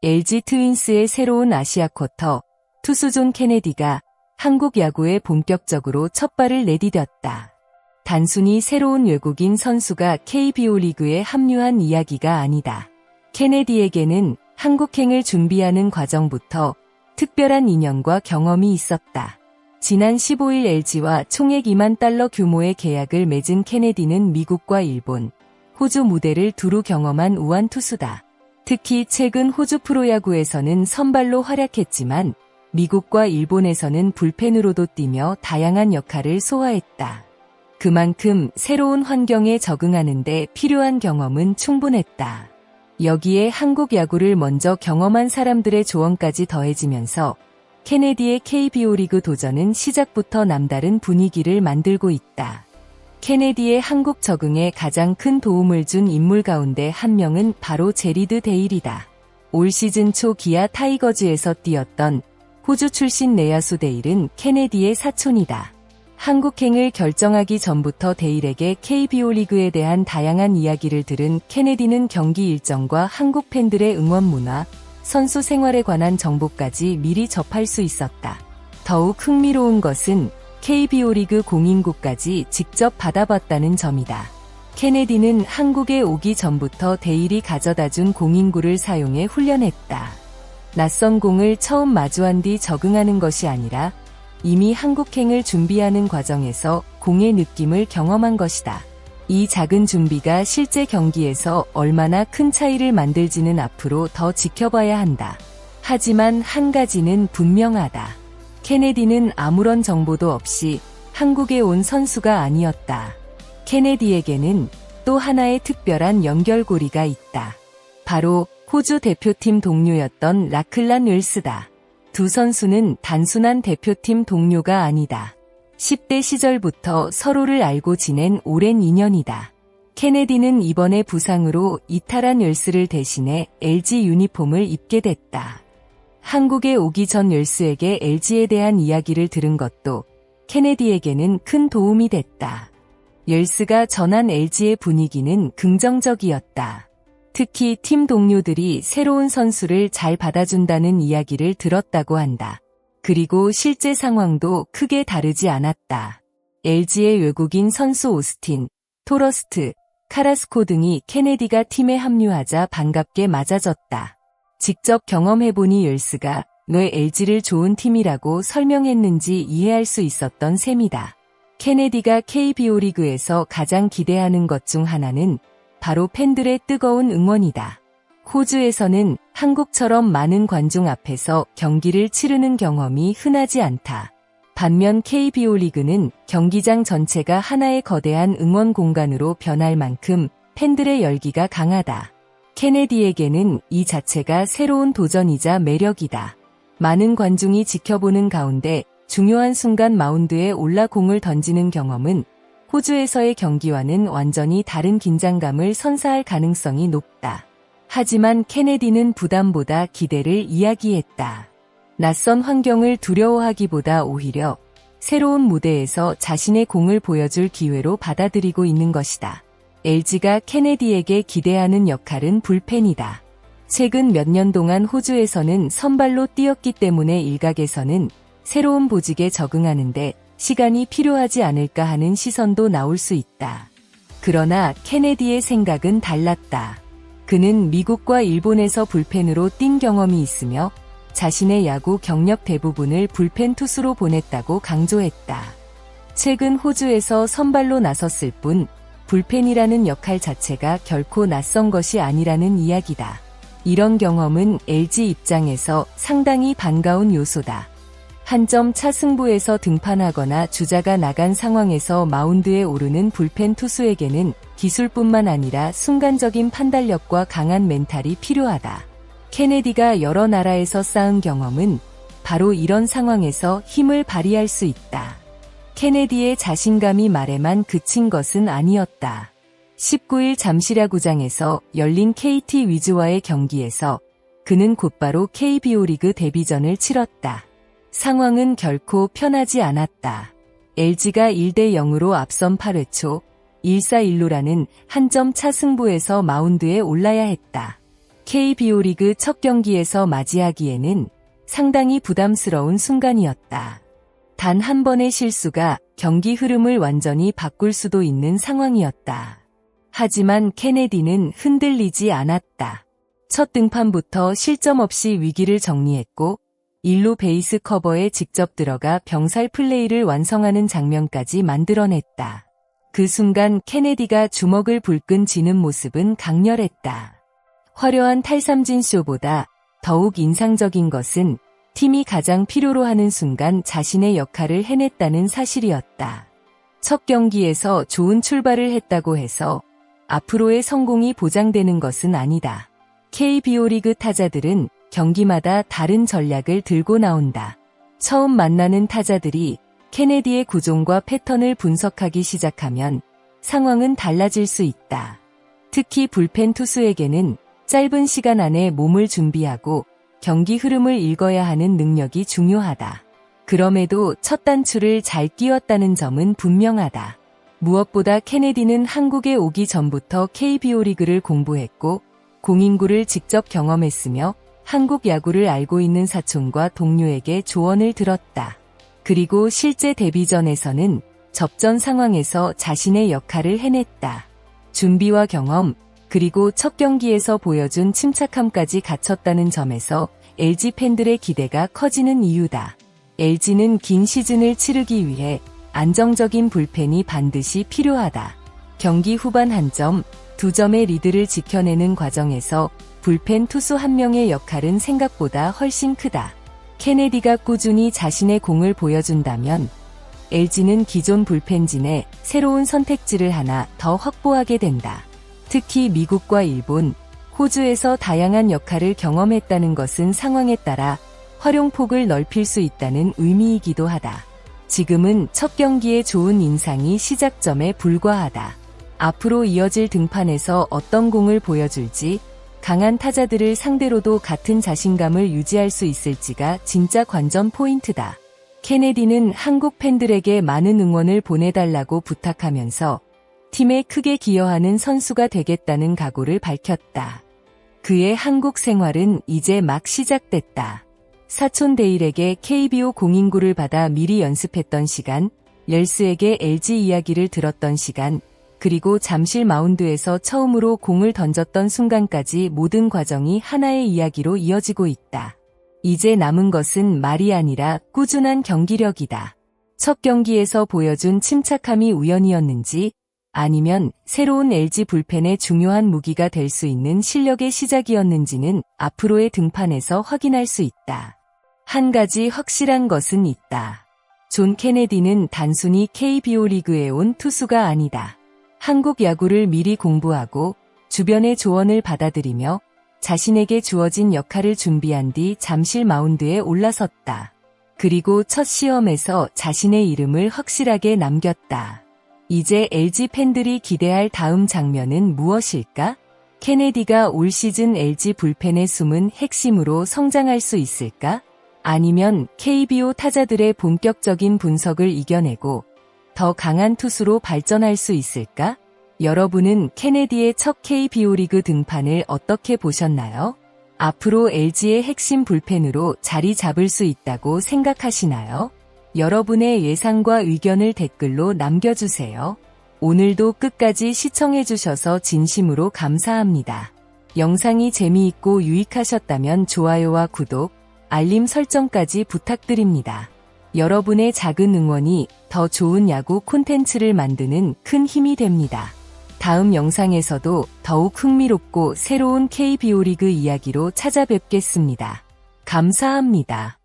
LG 트윈스의 새로운 아시아 쿼터, 투수 존 케네디가 한국 야구에 본격적으로 첫 발을 내디뎠다. 단순히 새로운 외국인 선수가 KBO 리그에 합류한 이야기가 아니다. 케네디에게는 한국행을 준비하는 과정부터 특별한 인연과 경험이 있었다. 지난 15일 LG와 총액 $2만 규모의 계약을 맺은 케네디는 미국과 일본, 호주 무대를 두루 경험한 우완 투수다. 특히 최근 호주 프로야구에서는 선발로 활약했지만 미국과 일본에서는 불펜으로도 뛰며 다양한 역할을 소화했다. 그만큼 새로운 환경에 적응하는 데 필요한 경험은 충분했다. 여기에 한국 야구를 먼저 경험한 사람들의 조언까지 더해지면서 케네디의 KBO 리그 도전은 시작부터 남다른 분위기를 만들고 있다. 케네디의 한국 적응에 가장 큰 도움을 준 인물 가운데 한 명은 바로 제리드 데일이다. 올 시즌 초 기아 타이거즈에서 뛰었던 호주 출신 내야수 데일은 케네디의 사촌이다. 한국행을 결정하기 전부터 데일에게 KBO 리그에 대한 다양한 이야기를 들은 케네디는 경기 일정과 한국 팬들의 응원 문화, 선수 생활에 관한 정보까지 미리 접할 수 있었다. 더욱 흥미로운 것은 KBO 리그 공인구까지 직접 받아봤다는 점이다. 케네디는 한국에 오기 전부터 데일이 가져다준 공인구를 사용해 훈련했다. 낯선 공을 처음 마주한 뒤 적응하는 것이 아니라 이미 한국행을 준비하는 과정에서 공의 느낌을 경험한 것이다. 이 작은 준비가 실제 경기에서 얼마나 큰 차이를 만들지는 앞으로 더 지켜봐야 한다. 하지만 한 가지는 분명하다. 케네디는 아무런 정보도 없이 한국에 온 선수가 아니었다. 케네디에게는 또 하나의 특별한 연결고리가 있다. 바로 호주 대표팀 동료였던 라클란 웰스다. 두 선수는 단순한 대표팀 동료가 아니다. 10대 시절부터 서로를 알고 지낸 오랜 인연이다. 케네디는 이번에 부상으로 이탈한 웰스를 대신해 LG 유니폼을 입게 됐다. 한국에 오기 전 웰스에게 LG에 대한 이야기를 들은 것도 케네디에게는 큰 도움이 됐다. 웰스가 전한 LG의 분위기는 긍정적이었다. 특히 팀 동료들이 새로운 선수를 잘 받아준다는 이야기를 들었다고 한다. 그리고 실제 상황도 크게 다르지 않았다. LG의 외국인 선수 오스틴, 토러스트, 카라스코 등이 케네디가 팀에 합류하자 반갑게 맞아줬다. 직접 경험해보니 웰스가 왜 LG를 좋은 팀이라고 설명했는지 이해할 수 있었던 셈이다. 케네디가 KBO 리그에서 가장 기대하는 것 중 하나는 바로 팬들의 뜨거운 응원이다. 호주에서는 한국처럼 많은 관중 앞에서 경기를 치르는 경험이 흔하지 않다. 반면 KBO 리그는 경기장 전체가 하나의 거대한 응원 공간으로 변할 만큼 팬들의 열기가 강하다. 케네디에게는 이 자체가 새로운 도전이자 매력이다. 많은 관중이 지켜보는 가운데 중요한 순간 마운드에 올라 공을 던지는 경험은 호주에서의 경기와는 완전히 다른 긴장감을 선사할 가능성이 높다. 하지만 케네디는 부담보다 기대를 이야기했다. 낯선 환경을 두려워하기보다 오히려 새로운 무대에서 자신의 공을 보여줄 기회로 받아들이고 있는 것이다. LG가 케네디에게 기대하는 역할은 불펜이다. 최근 몇 년 동안 호주에서는 선발로 뛰었기 때문에 일각에서는 새로운 보직에 적응하는데 시간이 필요하지 않을까 하는 시선도 나올 수 있다. 그러나 케네디의 생각은 달랐다. 그는 미국과 일본에서 불펜으로 뛴 경험이 있으며 자신의 야구 경력 대부분을 불펜 투수로 보냈다고 강조했다. 최근 호주에서 선발로 나섰을 뿐 불펜이라는 역할 자체가 결코 낯선 것이 아니라는 이야기다. 이런 경험은 LG 입장에서 상당히 반가운 요소다. 한 점 차 승부에서 등판하거나 주자가 나간 상황에서 마운드에 오르는 불펜 투수에게는 기술뿐만 아니라 순간적인 판단력과 강한 멘탈이 필요하다. 케네디가 여러 나라에서 쌓은 경험은 바로 이런 상황에서 힘을 발휘할 수 있다. 케네디의 자신감이 말에만 그친 것은 아니었다. 19일 잠실야구장에서 열린 KT 위즈와의 경기에서 그는 곧바로 KBO 리그 데뷔전을 치렀다. 상황은 결코 편하지 않았다. LG가 1대 0으로 앞선 8회 초 1-4-1루라는 한 점 차 승부에서 마운드에 올라야 했다. KBO 리그 첫 경기에서 맞이하기에는 상당히 부담스러운 순간이었다. 단 한 번의 실수가 경기 흐름을 완전히 바꿀 수도 있는 상황이었다. 하지만 케네디는 흔들리지 않았다. 첫 등판부터 실점 없이 위기를 정리했고 1루 베이스 커버에 직접 들어가 병살 플레이를 완성하는 장면까지 만들어냈다. 그 순간 케네디가 주먹을 불끈 쥐는 모습은 강렬했다. 화려한 탈삼진 쇼보다 더욱 인상적인 것은 팀이 가장 필요로 하는 순간 자신의 역할을 해냈다는 사실이었다. 첫 경기에서 좋은 출발을 했다고 해서 앞으로의 성공이 보장되는 것은 아니다. KBO 리그 타자들은 경기마다 다른 전략을 들고 나온다. 처음 만나는 타자들이 케네디의 구종과 패턴을 분석하기 시작하면 상황은 달라질 수 있다. 특히 불펜 투수에게는 짧은 시간 안에 몸을 준비하고 경기 흐름을 읽어야 하는 능력이 중요하다. 그럼에도 첫 단추를 잘 끼웠다는 점은 분명하다. 무엇보다 케네디는 한국에 오기 전부터 KBO 리그를 공부했고 공인구를 직접 경험했으며 한국 야구를 알고 있는 사촌과 동료에게 조언을 들었다. 그리고 실제 데뷔전에서는 접전 상황에서 자신의 역할을 해냈다. 준비와 경험, 그리고 첫 경기에서 보여준 침착함까지 갖췄다는 점에서 LG 팬들의 기대가 커지는 이유다. LG는 긴 시즌을 치르기 위해 안정적인 불펜이 반드시 필요하다. 경기 후반 1점, 2점의 리드를 지켜내는 과정에서 불펜 투수 한 명의 역할은 생각보다 훨씬 크다. 케네디가 꾸준히 자신의 공을 보여준다면 LG는 기존 불펜진에 새로운 선택지를 하나 더 확보하게 된다. 특히 미국과 일본, 호주에서 다양한 역할을 경험했다는 것은 상황에 따라 활용폭을 넓힐 수 있다는 의미이기도 하다. 지금은 첫 경기의 좋은 인상이 시작점에 불과하다. 앞으로 이어질 등판에서 어떤 공을 보여줄지, 강한 타자들을 상대로도 같은 자신감을 유지할 수 있을지가 진짜 관전 포인트다. 케네디는 한국 팬들에게 많은 응원을 보내달라고 부탁하면서 팀에 크게 기여하는 선수가 되겠다는 각오를 밝혔다. 그의 한국 생활은 이제 막 시작됐다. 사촌 데일에게 KBO 공인구를 받아 미리 연습했던 시간, 렐스에게 LG 이야기를 들었던 시간, 그리고 잠실 마운드에서 처음으로 공을 던졌던 순간까지 모든 과정이 하나의 이야기로 이어지고 있다. 이제 남은 것은 말이 아니라 꾸준한 경기력이다. 첫 경기에서 보여준 침착함이 우연이었는지 아니면 새로운 LG 불펜의 중요한 무기가 될 수 있는 실력의 시작이었는지는 앞으로의 등판에서 확인할 수 있다. 한 가지 확실한 것은 있다. 존 케네디는 단순히 KBO 리그에 온 투수가 아니다. 한국 야구를 미리 공부하고 주변의 조언을 받아들이며 자신에게 주어진 역할을 준비한 뒤 잠실 마운드에 올라섰다. 그리고 첫 시험에서 자신의 이름을 확실하게 남겼다. 이제 LG 팬들이 기대할 다음 장면은 무엇일까? 케네디가 올 시즌 LG 불펜의 숨은 핵심으로 성장할 수 있을까? 아니면 KBO 타자들의 본격적인 분석을 이겨내고 더 강한 투수로 발전할 수 있을까? 여러분은 케네디의 첫 KBO 리그 등판을 어떻게 보셨나요? 앞으로 LG의 핵심 불펜으로 자리 잡을 수 있다고 생각하시나요? 여러분의 예상과 의견을 댓글로 남겨주세요. 오늘도 끝까지 시청해주셔서 진심으로 감사합니다. 영상이 재미있고 유익하셨다면 좋아요와 구독, 알림 설정까지 부탁드립니다. 여러분의 작은 응원이 더 좋은 야구 콘텐츠를 만드는 큰 힘이 됩니다. 다음 영상에서도 더욱 흥미롭고 새로운 KBO 리그 이야기로 찾아뵙겠습니다. 감사합니다.